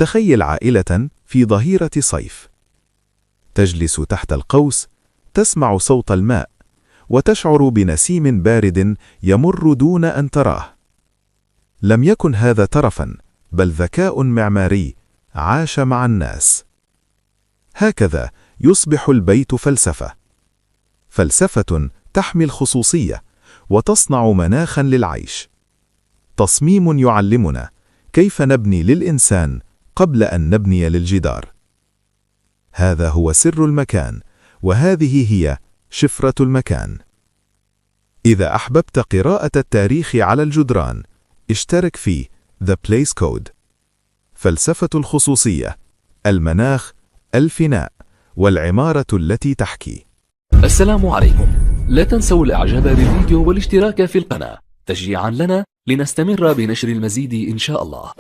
تخيل عائلة في ظهيرة صيف، تجلس تحت القوس، تسمع صوت الماء، وتشعر بنسيم بارد يمر دون أن تراه. لم يكن هذا ترفا، بل ذكاء معماري عاش مع الناس. هكذا يصبح البيت فلسفة، فلسفة تحمي الخصوصية وتصنع مناخا للعيش. تصميم يعلمنا كيف نبني للإنسان قبل أن نبني للجدار. هذا هو سر المكان، وهذه هي شفرة المكان. إذا أحببت قراءة التاريخ على الجدران، اشترك في The Place Code. فلسفة الخصوصية، المناخ، الفناء، والعمارة التي تحكي. السلام عليكم. لا تنسوا الاعجاب بالفيديو والاشتراك في القناة تشجيعا لنا لنستمر بنشر المزيد إن شاء الله.